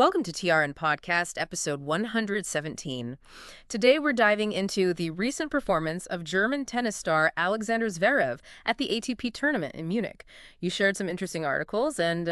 Welcome to TRN Podcast, episode 117. Today we're diving into the recent performance of German tennis star Alexandre Zverev at the ATP tournament in Munich. You shared some interesting articles, and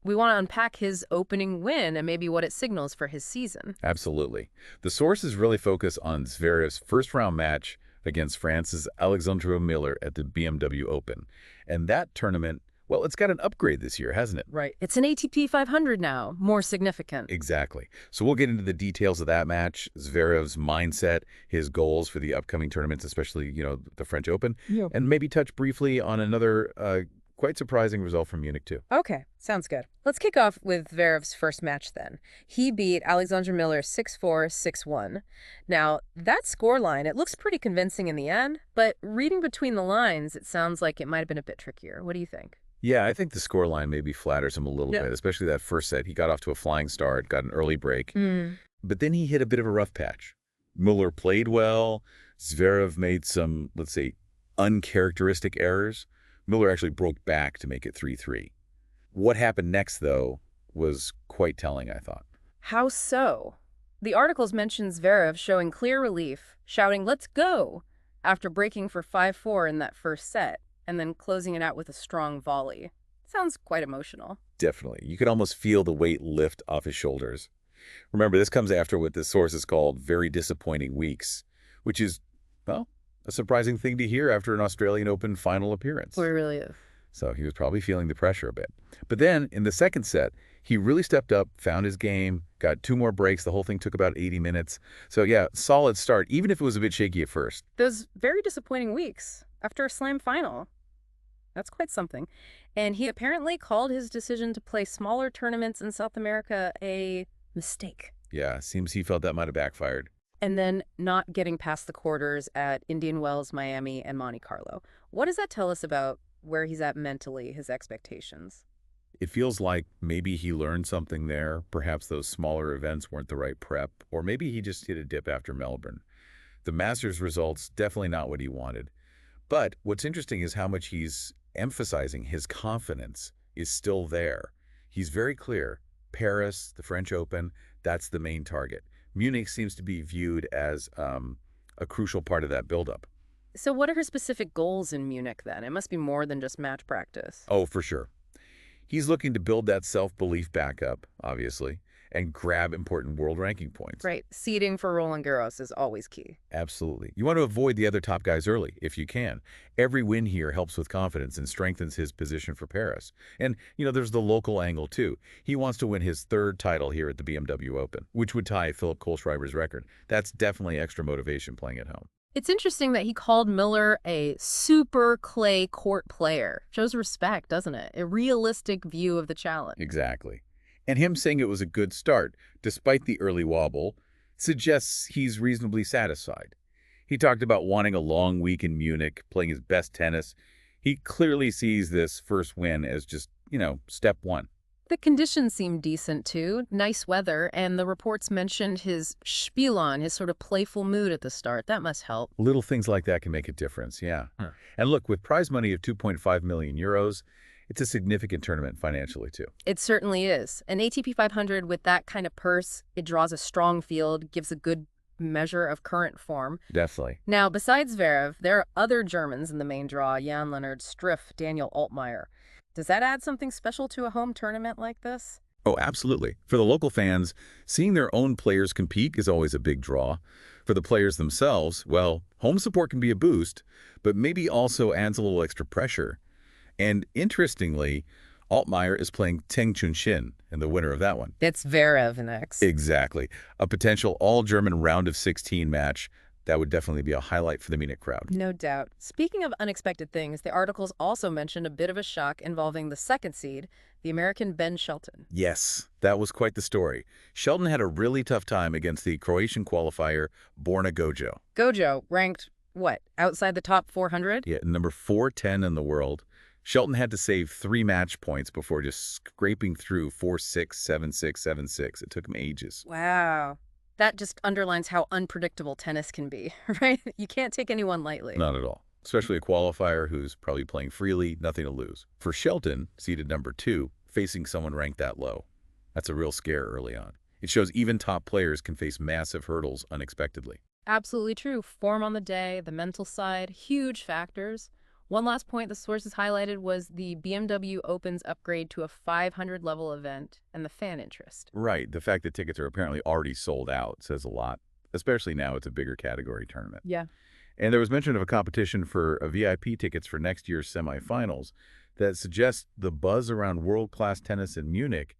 we want to unpack his opening win and maybe what it signals for his season. Absolutely. The sources really focus on Zverev's first-round match against France's Alexandre Müller at the BMW Open. And that tournament, well, it's got an upgrade this year, hasn't it? Right. It's an ATP 500 now, more significant. Exactly. So we'll get into the details of that match, Zverev's mindset, his goals for the upcoming tournaments, especially, the French Open, and maybe touch briefly on another quite surprising result from Munich, too. Okay, sounds good. Let's kick off with Zverev's first match then. He beat Alexandre Müller 6-4, 6-1. Now, that scoreline, it looks pretty convincing in the end, but reading between the lines, it sounds like it might have been a bit trickier. What do you think? Yeah, I think the scoreline maybe flatters him a little bit, especially that first set. He got off to a flying start, got an early break, but then he hit a bit of a rough patch. Müller played well. Zverev made some, let's say, uncharacteristic errors. Müller actually broke back to make it 3-3. What happened next, though, was quite telling, I thought. How so? The articles mention Zverev showing clear relief, shouting, "Let's go," after breaking for 5-4 in that first set, and then closing it out with a strong volley. Sounds quite emotional. Definitely. You could almost feel the weight lift off his shoulders. Remember, this comes after what the sources called very disappointing weeks, which is, well, a surprising thing to hear after an Australian Open final appearance. It really is. So he was probably feeling the pressure a bit. But then, in the second set, he really stepped up, found his game, got 2 more breaks. The whole thing took about 80 minutes. So yeah, solid start, even if it was a bit shaky at first. Those very disappointing weeks after a slam final. That's quite something. And he apparently called his decision to play smaller tournaments in South America a mistake. Yeah, seems he felt that might have backfired. And then not getting past the quarters at Indian Wells, Miami, and Monte Carlo. What does that tell us about where he's at mentally, his expectations? It feels like maybe he learned something there. Perhaps those smaller events weren't the right prep, or maybe he just hit a dip after Melbourne. The Masters results, definitely not what he wanted. But what's interesting is how much he's emphasizing his confidence is still there. He's very clear. Paris, the French Open, that's the main target. Munich seems to be viewed as a crucial part of that buildup. So what are his specific goals in Munich then? It must be more than just match practice. Oh, for sure. He's looking to build that self-belief back up, obviously, and grab important world ranking points. Right. Seeding for Roland Garros is always key. Absolutely. You want to avoid the other top guys early, if you can. Every win here helps with confidence and strengthens his position for Paris. And, there's the local angle, too. He wants to win his 3rd title here at the BMW Open, which would tie Philipp Kohlschreiber's record. That's definitely extra motivation playing at home. It's interesting that he called Müller a super clay court player. Shows respect, doesn't it? A realistic view of the challenge. Exactly. And him saying it was a good start, despite the early wobble, suggests he's reasonably satisfied. He talked about wanting a long week in Munich, playing his best tennis. He clearly sees this first win as just, step one. The conditions seem decent, too. Nice weather, and the reports mentioned his Spiel on, his sort of playful mood at the start. That must help. Little things like that can make a difference, yeah. And look, with prize money of 2.5 million euros, it's a significant tournament financially, too. It certainly is. An ATP 500 with that kind of purse, it draws a strong field, gives a good measure of current form. Definitely. Now, besides Zverev, there are other Germans in the main draw, Jan-Lennard Struff, Daniel Altmaier. Does that add something special to a home tournament like this? Oh, absolutely. For the local fans, seeing their own players compete is always a big draw. For the players themselves, well, home support can be a boost, but maybe also adds a little extra pressure. And interestingly, Altmaier is playing Teng Chun-Shin, and the winner of that one. It's Zverev next. Exactly. A potential all-German round of 16 match. That would definitely be a highlight for the Munich crowd. No doubt. Speaking of unexpected things, the articles also mentioned a bit of a shock involving the 2nd seed, the American Ben Shelton. Yes, that was quite the story. Shelton had a really tough time against the Croatian qualifier, Borna Gojo. Gojo ranked, what, outside the top 400? Yeah, number 410 in the world. Shelton had to save 3 match points before just scraping through 4-6, 7-6, 7-6. It took him ages. Wow. That just underlines how unpredictable tennis can be, right? You can't take anyone lightly. Not at all. Especially a qualifier who's probably playing freely, nothing to lose. For Shelton, seeded number 2, facing someone ranked that low. That's a real scare early on. It shows even top players can face massive hurdles unexpectedly. Absolutely true. Form on the day, the mental side, huge factors. One last point the sources highlighted was the BMW Open's upgrade to a 500 level event and the fan interest. Right, the fact that tickets are apparently already sold out says a lot, especially now it's a bigger category tournament. Yeah. And there was mention of a competition for VIP tickets for next year's semifinals that suggests the buzz around world-class tennis in Munich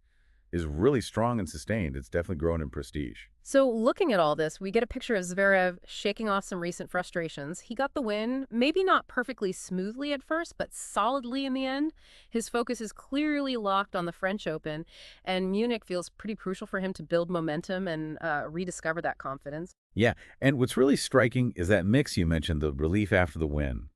is really strong and sustained. It's definitely grown in prestige. So looking at all this, we get a picture of Zverev shaking off some recent frustrations. He got the win, maybe not perfectly smoothly at first, but solidly in the end. His focus is clearly locked on the French Open, and Munich feels pretty crucial for him to build momentum and rediscover that confidence. Yeah, and what's really striking is that mix you mentioned, the relief after the win,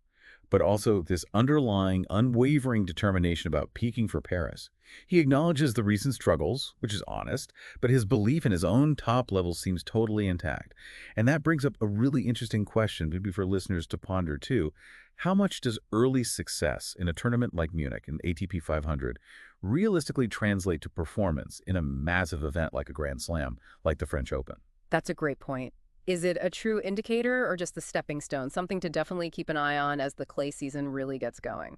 but also this underlying, unwavering determination about peaking for Paris. He acknowledges the recent struggles, which is honest, but his belief in his own top level seems totally intact. And that brings up a really interesting question, maybe for listeners to ponder too. How much does early success in a tournament like Munich, an ATP 500, realistically translate to performance in a massive event like a Grand Slam, like the French Open? That's a great point. Is it a true indicator or just a stepping stone, something to definitely keep an eye on as the clay season really gets going?